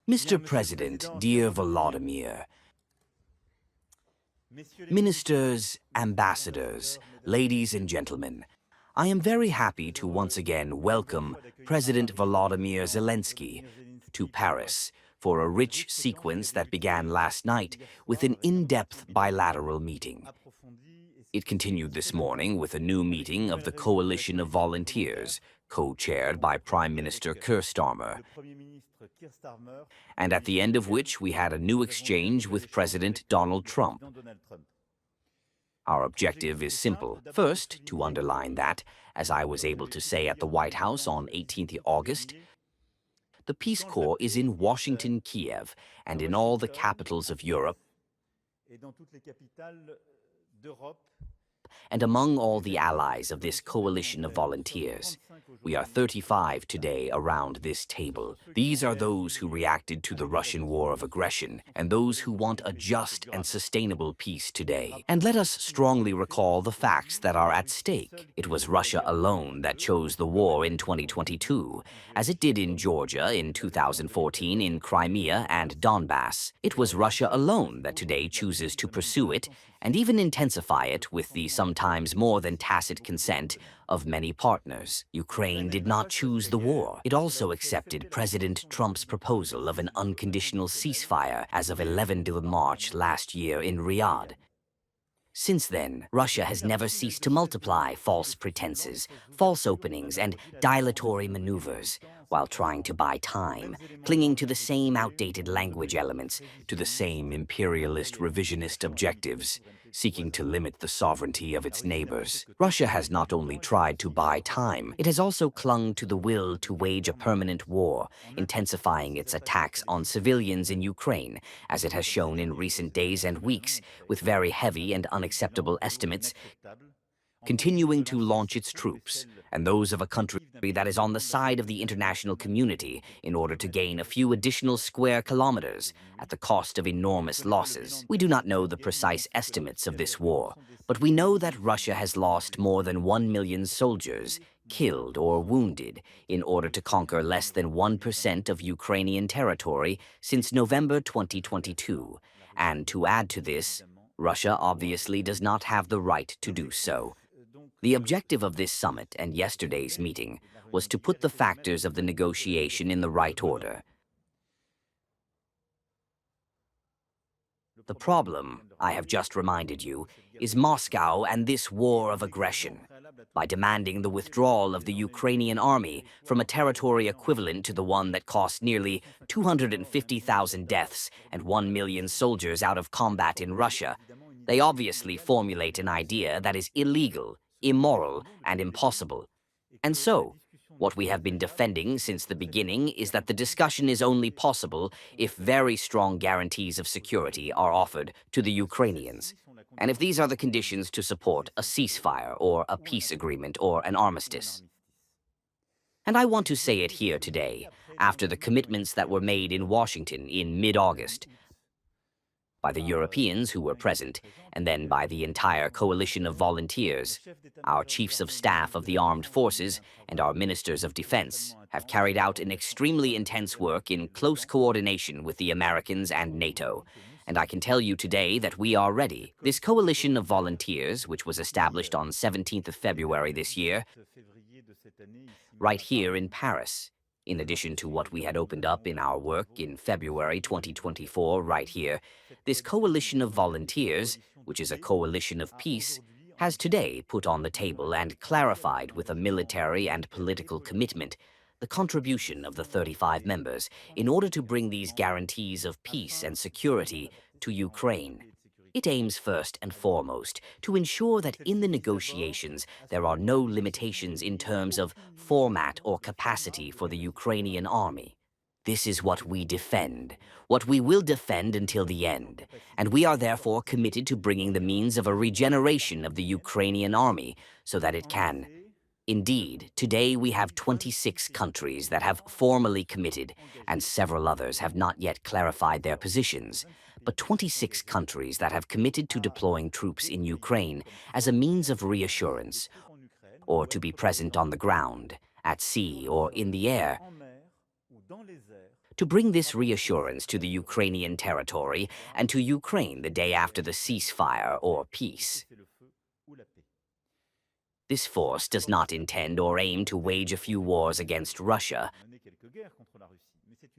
Mr. President, dear Volodymyr, ministers, ambassadors, ladies and gentlemen, I am very happy to once again welcome President Volodymyr Zelensky to Paris for a rich sequence that began last night with an in-depth bilateral meeting. It continued this morning with a new meeting of the Coalition of Volunteers, co-chaired by Prime Minister Keir Starmer, and at the end of which we had a new exchange with President Donald Trump. Our objective is simple. First, to underline that, as I was able to say at the White House on 18th August, the Peace Corps is in Washington, Kiev, and in all the capitals of Europe, and among all the allies of this coalition of volunteers. We are 35 today around this table. These are those who reacted to the Russian war of aggression and those who want a just and sustainable peace today. And let us strongly recall the facts that are at stake. It was Russia alone that chose the war in 2022, as it did in Georgia in 2014, in Crimea and Donbass. It was Russia alone that today chooses to pursue it and even intensify it with the sometimes more than tacit consent of many partners. Ukraine did not choose the war. It also accepted President Trump's proposal of an unconditional ceasefire as of 11th March last year in Riyadh. Since then, Russia has never ceased to multiply false pretenses, false openings, and dilatory maneuvers, while trying to buy time, clinging to the same outdated language elements, to the same imperialist revisionist objectives, seeking to limit the sovereignty of its neighbors. Russia has not only tried to buy time, it has also clung to the will to wage a permanent war, intensifying its attacks on civilians in Ukraine, as it has shown in recent days and weeks, with very heavy and unacceptable estimates, continuing to launch its troops, and those of a country that is on the side of the international community in order to gain a few additional square kilometers at the cost of enormous losses. We do not know the precise estimates of this war, but we know that Russia has lost more than 1 million soldiers, killed or wounded, in order to conquer less than 1% of Ukrainian territory since November 2022. And to add to this, Russia obviously does not have the right to do so. The objective of this summit and yesterday's meeting was to put the factors of the negotiation in the right order. The problem, I have just reminded you, is Moscow and this war of aggression. By demanding the withdrawal of the Ukrainian army from a territory equivalent to the one that cost nearly 250,000 deaths and 1 million soldiers out of combat in Russia, they obviously formulate an idea that is illegal, immoral, and impossible. And so, what we have been defending since the beginning is that the discussion is only possible if very strong guarantees of security are offered to the Ukrainians, and if these are the conditions to support a ceasefire or a peace agreement or an armistice. And I want to say it here today, after the commitments that were made in Washington in mid-August, by the Europeans who were present, and then by the entire coalition of volunteers. Our chiefs of staff of the armed forces and our ministers of defense have carried out an extremely intense work in close coordination with the Americans and NATO. And I can tell you today that we are ready. This coalition of volunteers, which was established on 17th of February this year, right here in Paris, in addition to what we had opened up in our work in February 2024 right here, this coalition of volunteers, which is a coalition of peace, has today put on the table and clarified with a military and political commitment the contribution of the 35 members in order to bring these guarantees of peace and security to Ukraine. It aims first and foremost to ensure that in the negotiations there are no limitations in terms of format or capacity for the Ukrainian army. This is what we defend, what we will defend until the end, and we are therefore committed to bringing the means of a regeneration of the Ukrainian army so that it can. Indeed, today we have 26 countries that have formally committed, and several others have not yet clarified their positions, but 26 countries that have committed to deploying troops in Ukraine as a means of reassurance, or to be present on the ground, at sea or in the air, to bring this reassurance to the Ukrainian territory and to Ukraine the day after the ceasefire or peace. This force does not intend or aim to wage a few wars against Russia,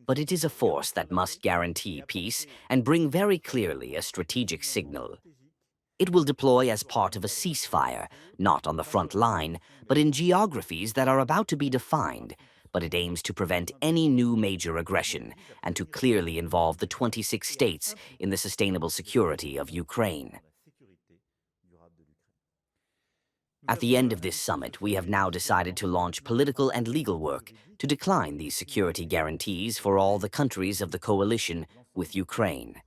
but it is a force that must guarantee peace and bring very clearly a strategic signal. It will deploy as part of a ceasefire, not on the front line, but in geographies that are about to be defined, but it aims to prevent any new major aggression and to clearly involve the 26 states in the sustainable security of Ukraine. At the end of this summit, we have now decided to launch political and legal work to decline these security guarantees for all the countries of the coalition with Ukraine.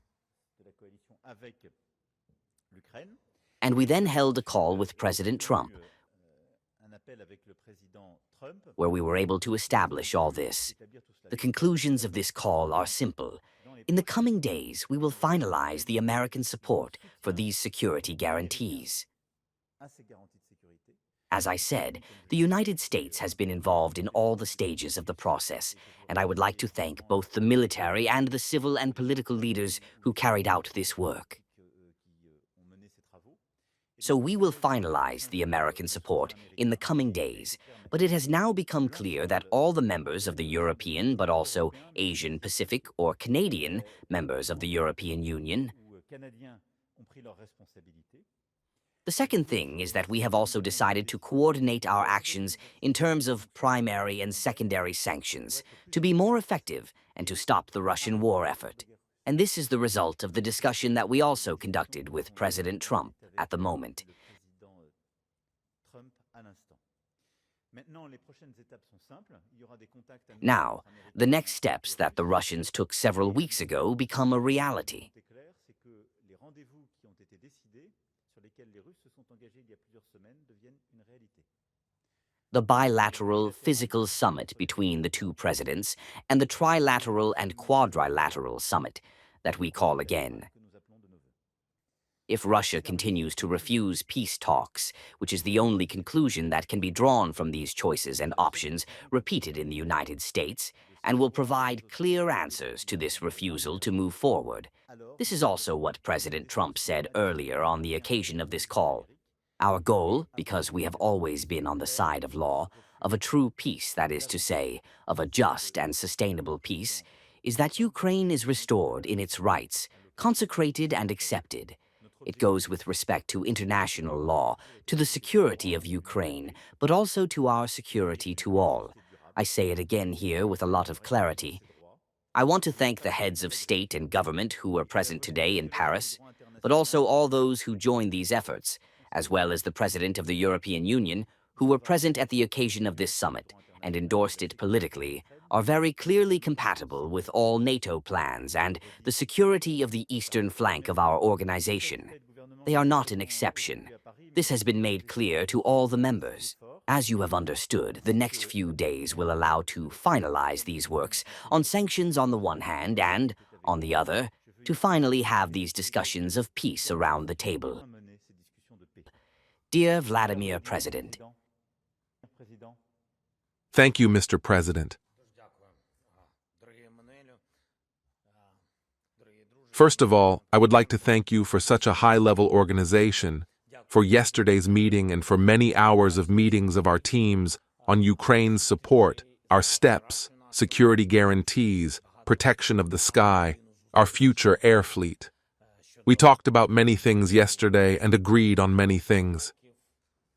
And we then held a call with President Trump, where we were able to establish all this. The conclusions of this call are simple. In the coming days, we will finalize the American support for these security guarantees. As I said, the United States has been involved in all the stages of the process, and I would like to thank both the military and the civil and political leaders who carried out this work. So we will finalize the American support in the coming days, but it has now become clear that all the members of the European, but also Asian Pacific or Canadian members of the European Union. The second thing is that we have also decided to coordinate our actions in terms of primary and secondary sanctions to be more effective and to stop the Russian war effort. And this is the result of the discussion that we also conducted with President Trump at the moment. Now, the next steps that the Russians took several weeks ago become a reality. The bilateral physical summit between the two presidents and the trilateral and quadrilateral summit that we call again. If Russia continues to refuse peace talks, which is the only conclusion that can be drawn from these choices and options repeated in the United States, and will provide clear answers to this refusal to move forward. This is also what President Trump said earlier on the occasion of this call. Our goal, because we have always been on the side of law, of a true peace, that is to say, of a just and sustainable peace, is that Ukraine is restored in its rights, consecrated and accepted. It goes with respect to international law, to the security of Ukraine, but also to our security to all. I say it again here with a lot of clarity. I want to thank the heads of state and government who were present today in Paris, but also all those who joined these efforts, as well as the President of the European Union, who were present at the occasion of this summit and endorsed it politically, are very clearly compatible with all NATO plans and the security of the eastern flank of our organization. They are not an exception. This has been made clear to all the members. As you have understood, the next few days will allow to finalize these works on sanctions on the one hand and, on the other, to finally have these discussions of peace around the table. Dear Vladimir President. Thank you, Mr. President. First of all, I would like to thank you for such a high-level organization, for yesterday's meeting and for many hours of meetings of our teams on Ukraine's support, our steps, security guarantees, protection of the sky, our future air fleet. We talked about many things yesterday and agreed on many things.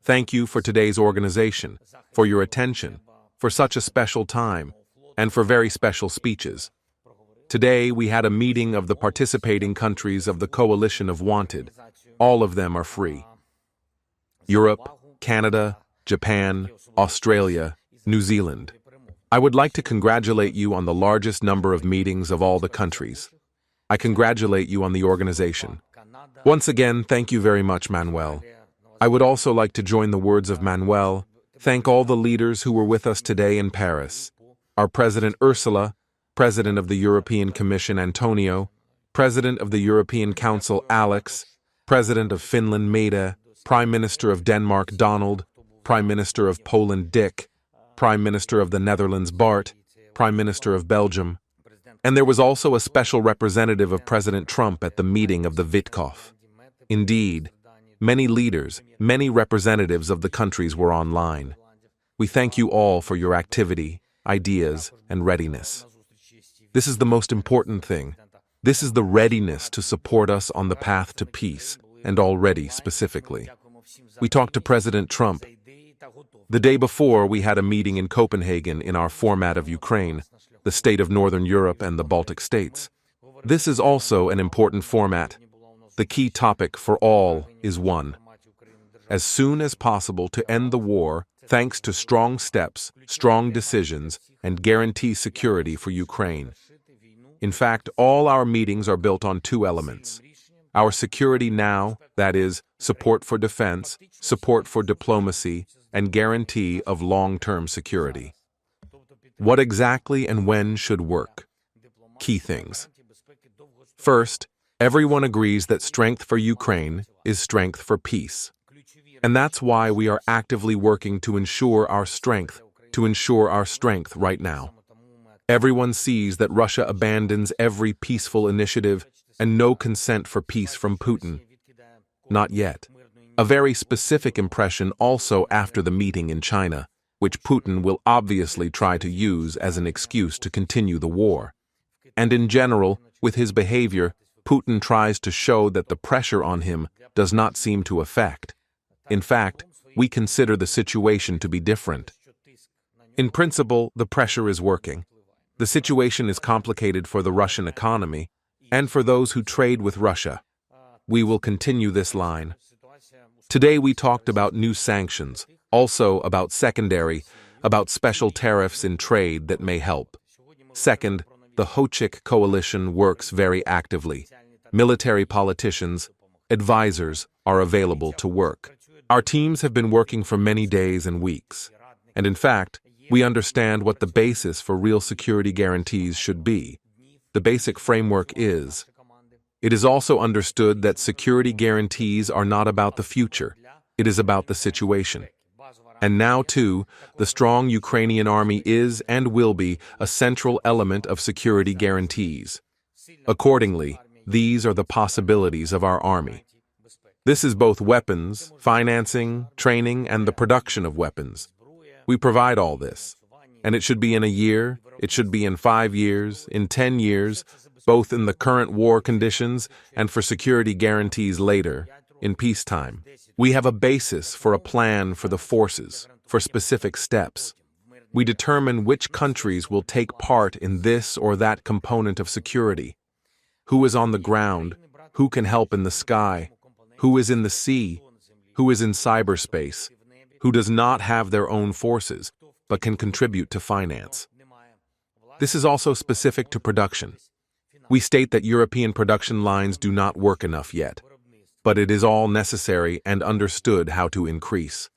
Thank you for today's organization, for your attention, for such a special time, and for very special speeches. Today, we had a meeting of the participating countries of the Coalition of Wanted. All of them are free. Europe, Canada, Japan, Australia, New Zealand. I would like to congratulate you on the largest number of meetings of all the countries. I congratulate you on the organization. Once again, thank you very much, Manuel. I would also like to join the words of Manuel, thank all the leaders who were with us today in Paris. Our President Ursula, President of the European Commission Antonio, President of the European Council Alex, President of Finland Maida, Prime Minister of Denmark Donald, Prime Minister of Poland Dick, Prime Minister of the Netherlands Bart, Prime Minister of Belgium, And there was also a special representative of President Trump at the meeting of the Witkoff. Indeed, many leaders, many representatives of the countries were online. We thank you all for your activity, ideas, and readiness. This is the most important thing. This is the readiness to support us on the path to peace, and already specifically. We talked to President Trump. The day before, we had a meeting in Copenhagen in our format of Ukraine, the state of Northern Europe and the Baltic states. This is also an important format. The key topic for all is one: as soon as possible to end the war, thanks to strong steps, strong decisions, and guarantee security for Ukraine. In fact, all our meetings are built on two elements: our security now, that is, support for defense, support for diplomacy, and guarantee of long-term security. What exactly and when should work? Key things. First, everyone agrees that strength for Ukraine is strength for peace. And that's why we are actively working to ensure our strength right now. Everyone sees that Russia abandons every peaceful initiative and no consent for peace from Putin. Not yet. A very specific impression also after the meeting in China, which Putin will obviously try to use as an excuse to continue the war. And in general, with his behavior, Putin tries to show that the pressure on him does not seem to affect. In fact, we consider the situation to be different. In principle, the pressure is working. The situation is complicated for the Russian economy and for those who trade with Russia. We will continue this line. Today we talked about new sanctions, also about about special tariffs in trade that may help. Second, the Hochik coalition works very actively. Military politicians, advisors are available to work. Our teams have been working for many days and weeks. And in fact, we understand what the basis for real security guarantees should be. The basic framework is. It is also understood that security guarantees are not about the future. It is about the situation. And now, too, the strong Ukrainian army is and will be a central element of security guarantees. Accordingly, these are the possibilities of our army. This is both weapons, financing, training, and the production of weapons. We provide all this. And it should be in a year, it should be in 5 years, in 10 years, both in the current war conditions and for security guarantees later, in peacetime. We have a basis for a plan for the forces, for specific steps. We determine which countries will take part in this or that component of security. Who is on the ground, who can help in the sky, who is in the sea, who is in cyberspace, who does not have their own forces, but can contribute to finance. This is also specific to production. We state that European production lines do not work enough yet, but it is all necessary and understood how to increase.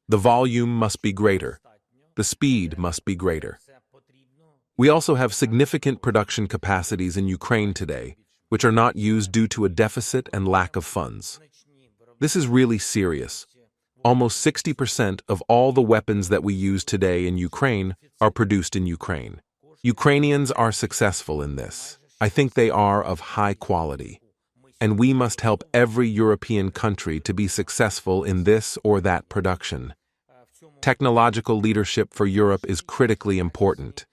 The volume must be greater. The speed must be greater. We also have significant production capacities in Ukraine today, which are not used due to a deficit and lack of funds. This is really serious. Almost 60% of all the weapons that we use today in Ukraine are produced in Ukraine. Ukrainians are successful in this. I think they are of high quality. And we must help every European country to be successful in this or that production. Technological leadership for Europe is critically important.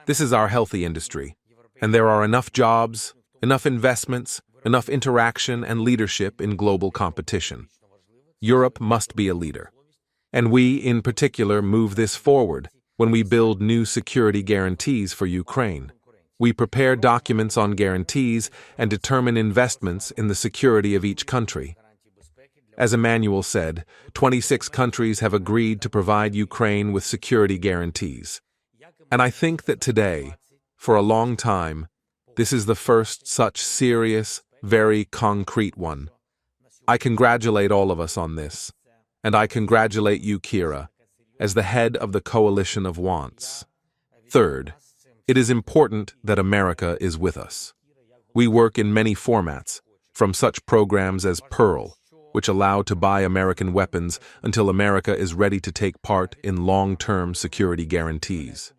This is our healthy industry, and there are enough jobs, enough investments, enough interaction and leadership in global competition. Europe must be a leader. And we, in particular, move this forward when we build new security guarantees for Ukraine. We prepare documents on guarantees and determine investments in the security of each country. As Emmanuel said, 26 countries have agreed to provide Ukraine with security guarantees. And I think that today, for a long time, this is the first such serious, very concrete one. I congratulate all of us on this, and I congratulate you, Kira, as the head of the coalition of wants. Third, it is important that America is with us. We work in many formats, from such programs as Pearl, which allow to buy American weapons until America is ready to take part in long-term security guarantees.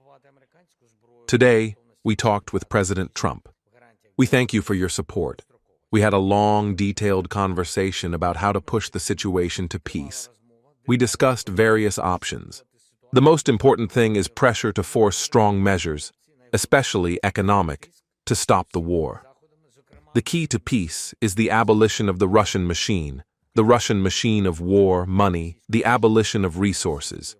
Today, we talked with President Trump. We thank you for your support. We had a long, detailed conversation about how to push the situation to peace. We discussed various options. The most important thing is pressure to force strong measures, especially economic, to stop the war. The key to peace is the abolition of the Russian machine of war, money, the abolition of resources.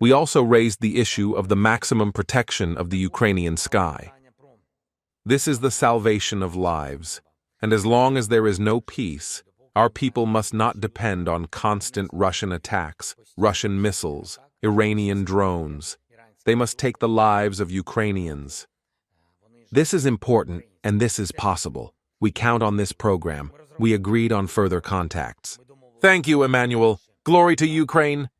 We also raised the issue of the maximum protection of the Ukrainian sky. This is the salvation of lives, and as long as there is no peace, our people must not depend on constant Russian attacks, Russian missiles, Iranian drones. They must take the lives of Ukrainians. This is important, and this is possible. We count on this program. We agreed on further contacts. Thank you, Emmanuel. Glory to Ukraine.